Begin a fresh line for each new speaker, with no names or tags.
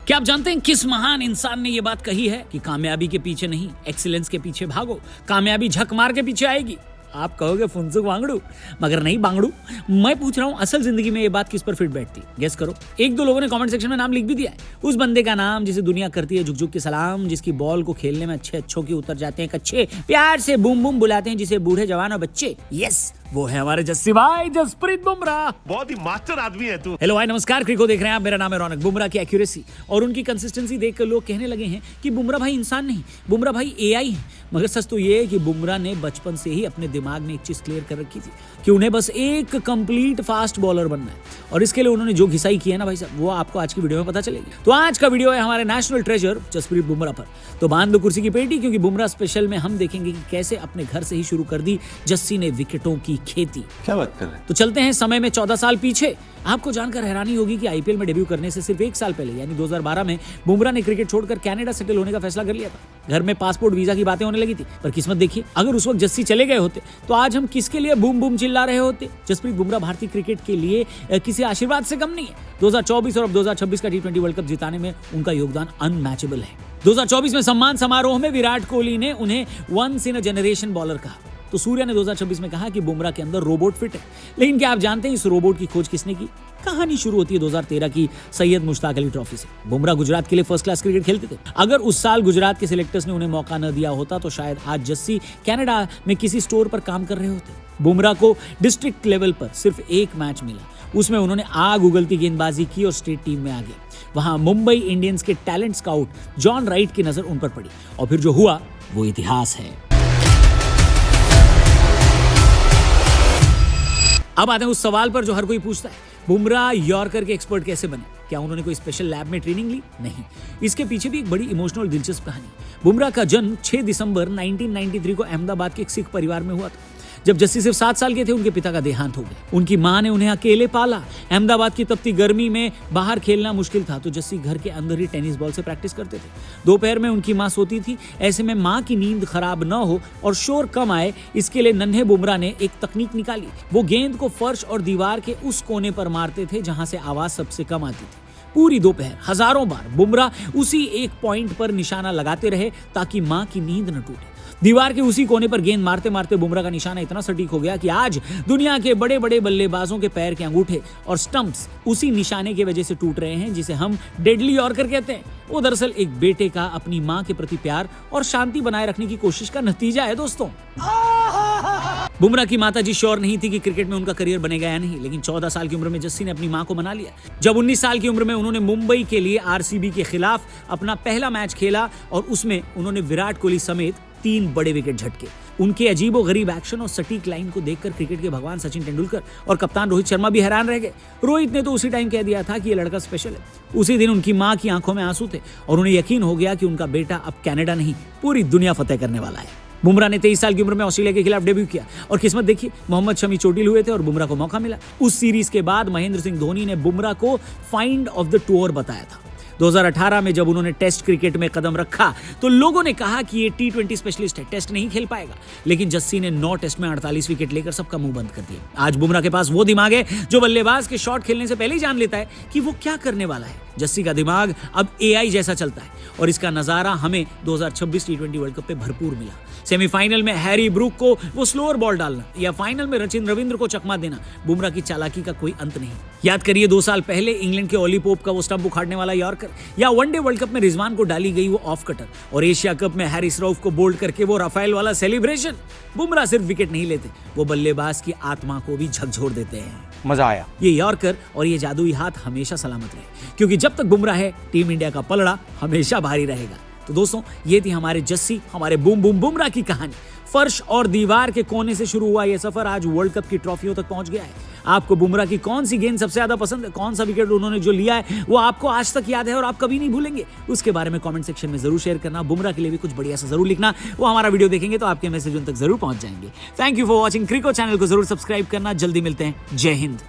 क्या आप जानते हैं किस महान इंसान ने यह बात कही है कि कामयाबी के पीछे नहीं, एक्सीलेंस के पीछे भागो, कामयाबी झक मार के पीछे आएगी। आप कहोगे फुनसुक वांगड़ू, मगर नहीं बांगड़ू। मैं पूछ रहा हूं असल जिंदगी में ये बात किस पर फिट बैठती है, गेस करो। एक दो लोगों ने कमेंट सेक्शन में नाम लिख भी दिया है, उस बंदे का नाम जिसे दुनिया करती है झुक झुक के सलाम, जिसकी बॉल को खेलने में अच्छों की उतर जाते हैं कच्चे, प्यार से बूम बूम बुलाते हैं जिसे बूढ़े जवान और बच्चे। यस, वो है हमारे जस्सी भाई, जसप्रीत बुमराह।
बहुत ही मास्टर आदमी है तू।
हेलो भाई, नमस्कार। क्रिको देख रहे हैं आप, मेरा नाम है रौनक। बुमराह की एक्यूरेसी और उनकी कंसिस्टेंसी देखकर लोग कहने लगे हैं कि बुमराह भाई इंसान नहीं, बुमराह भाई एआई है। मगर सच तो ये है कि बुमराह ने बचपन से ही अपने दिमाग में एक चीज क्लियर कर रखी थी कि उन्हें बस एक कंप्लीट फास्ट बॉलर बनना है, और इसके लिए उन्होंने जो घिसाई की है ना भाई साहब, वो आपको आज की वीडियो में पता चलेगी। तो आज का वीडियो है हमारे नेशनल ट्रेजर जसप्रीत बुमराह पर। तो बांध लो कुर्सी की पेटी, क्योंकि बुमराह स्पेशल में हम देखेंगे कि कैसे अपने घर से ही शुरू कर दी जस्सी ने विकेटों की खेती।
क्या बात कर रहे हैं?
तो चलते हैं समय में 14 साल पीछे। आपको जानकर हैरानी होगी कि आईपीएल में डेब्यू करने से सिर्फ 1 साल पहले यानी 2012 में बुमराह ने क्रिकेट छोड़कर कनाडा सेटल होने का फैसला कर लिया था। घर में पासपोर्ट वीजा की बातें होने लगी थी, पर किस्मत देखिए, अगर उस वक्त जस्सी चले गए होते तो आज हम किसके लिए बूम बूम चिल्ला रहे होते। जसप्रीत बुमराह भारतीय क्रिकेट के लिए किसी आशीर्वाद से कम नहीं है। 2024 और अब 2026 का T20 वर्ल्ड कप जिताने में उनका योगदान अनमैचेबल है। 2024 में सम्मान समारोह में विराट कोहली ने उन्हें once in a generation bowler कहा, तो सूर्या ने 2026 में कहा कि बुमराह के अंदर रोबोट फिट है। लेकिन क्या आप जानते हैं इस रोबोट की खोज किसने की? कहानी शुरू होती है 2013 की सैयद मुश्ताक अली ट्रॉफी से। बुमराह गुजरात के लिए फर्स्ट क्लास क्रिकेट खेलते थे। अगर उस साल गुजरात के सिलेक्टर्स ने उन्हें मौका न दिया होता तो शायद आज जस्सी कनाडा में किसी स्टोर पर काम कर रहे होते। बुमराह को डिस्ट्रिक्ट लेवल पर सिर्फ 1 मैच मिला, उसमें उन्होंने आग उगलती गेंदबाजी की और स्टेट टीम में आ गए। वहां मुंबई इंडियंस के टैलेंट स्काउट जॉन राइट की नजर उन पर पड़ी, और फिर जो हुआ वो इतिहास है। अब आते हैं उस सवाल पर जो हर कोई पूछता है, बुमराह यॉर्कर के एक्सपर्ट कैसे बने? क्या उन्होंने कोई स्पेशल लैब में ट्रेनिंग ली? नहीं। इसके पीछे भी एक बड़ी इमोशनल दिलचस्प कहानी। बुमराह का जन्म 6 दिसंबर 1993 को अहमदाबाद के एक सिख परिवार में हुआ था। जब जस्सी सिर्फ 7 साल के थे उनके पिता का देहांत हो गया। उनकी मां ने उन्हें अकेले पाला। अहमदाबाद की तपती गर्मी में बाहर खेलना मुश्किल था, तो जस्सी घर के अंदर ही टेनिस बॉल से प्रैक्टिस करते थे। दोपहर में उनकी मां सोती थी, ऐसे में मां की नींद खराब न हो और शोर कम आए, इसके लिए नन्हे बुमराह ने एक तकनीक निकाली। वो गेंद को फर्श और दीवार के उस कोने पर मारते थे जहां से आवाज सबसे कम आती थी। पूरी दोपहर हजारों बार बुमराह उसी एक पॉइंट पर निशाना लगाते रहे ताकि मां की नींद न टूटे। दीवार के उसी कोने पर गेंद मारते मारते बुमराह का निशाना इतना सटीक हो गया कि आज दुनिया के बड़े बड़े बल्लेबाजों के पैर के अंगूठे और स्टंप्स उसी निशाने की वजह से टूट रहे हैं जिसे हम डेडली यॉर्कर कहते हैं। वो दरअसल एक बेटे का अपनी मां के प्रति प्यार और शांति बनाए रखने की कोशिश का नतीजा है दोस्तों। बुमराह की माताजी श्योर नहीं थी कि क्रिकेट में उनका करियर बनेगा या नहीं, लेकिन 14 साल की उम्र में जस्सी ने अपनी मां को मना लिया। जब 19 साल की उम्र में उन्होंने मुंबई के लिए आरसीबी के खिलाफ अपना पहला मैच खेला और उसमें उन्होंने विराट कोहली समेत 3 बड़े विकेट झटके। उनके अजीबोगरीब एक्शन और सटीक लाइन को देखकर क्रिकेट के भगवान सचिन तेंदुलकर और कप्तान रोहित शर्मा भी हैरान रह गए। रोहित ने तो उसी टाइम कह दिया था कि ये लड़का स्पेशल है। उसी दिन उनकी मां की आंखों में आंसू थे और उन्हें यकीन हो गया कि उनका बेटा अब कनाडा नहीं पूरी दुनिया फतेह करने वाला है। बुमराह ने 23 साल की उम्र में ऑस्ट्रेलिया के खिलाफ डेब्यू किया और किस्मत देखिए, मोहम्मद शमी चोटिल हुए थे और बुमराह को मौका मिला। उस सीरीज के बाद महेंद्र सिंह धोनी ने बुमराह को फाइंड ऑफ द टूर बताया था। 2018 में जब उन्होंने टेस्ट क्रिकेट में कदम रखा तो लोगों ने कहा कि ये T20 स्पेशलिस्ट है, टेस्ट नहीं खेल पाएगा। लेकिन जस्सी ने 9 टेस्ट में 48 विकेट लेकर सबका मुंह बंद कर दिया। आज बुमराह के पास वो दिमाग है जो बल्लेबाज के शॉट खेलने से पहले ही जान लेता है कि वो क्या करने वाला है। जस्सी का दिमाग अब एआई जैसा चलता है और इसका नजारा हमें 2026 T20 वर्ल्ड कप पे भरपूर मिला। सेमीफाइनल में हैरी ब्रूक को वो स्लोअर बॉल डालना या फाइनल में सचिन रविंद्र को चकमा देना, बुमराह की चालाकी का कोई अंत नहीं। याद करिए 2 साल पहले इंग्लैंड के ओली पोप का वो स्टंप उखाड़ने वाला यॉर्कर, या वनडे वर्ल्ड कप में रिजवान को डाली गई वो ऑफ कटर, और एशिया कप में हैरिस रऊफ को बोल्ड करके वो राफेल वाला सेलिब्रेशन। बुमराह सिर्फ विकेट नहीं लेते, वो बल्लेबाज की आत्मा को भी झकझोर देते हैं।
मजा आया।
ये यॉर्कर और ये जादुई हाथ हमेशा सलामत रहे, क्योंकि जब तक बुमराह है टीम इंडिया का पलड़ा हमेशा भारी रहेगा। तो दोस्तों, ये थी हमारे जस्सी, हमारे बूम बूम बुमराह की कहानी। फर्श और दीवार के कोने से शुरू हुआ यह सफर आज वर्ल्ड कप की ट्रॉफियों तक पहुंच गया है। आपको बुमराह की कौन सी गेंद सबसे ज्यादा पसंद है, कौन सा विकेट उन्होंने जो लिया है वो आपको आज तक याद है और आप कभी नहीं भूलेंगे? उसके बारे में कमेंट सेक्शन में जरूर शेयर करना। बुमराह के लिए भी कुछ बढ़िया सा जरूर लिखना, वो हमारा वीडियो देखेंगे तो आपके मैसेज उन तक जरूर पहुंच जाएंगे। Thank you for watching. Crico channel को जरूर सब्सक्राइब करना। जल्दी मिलते हैं। जय हिंद।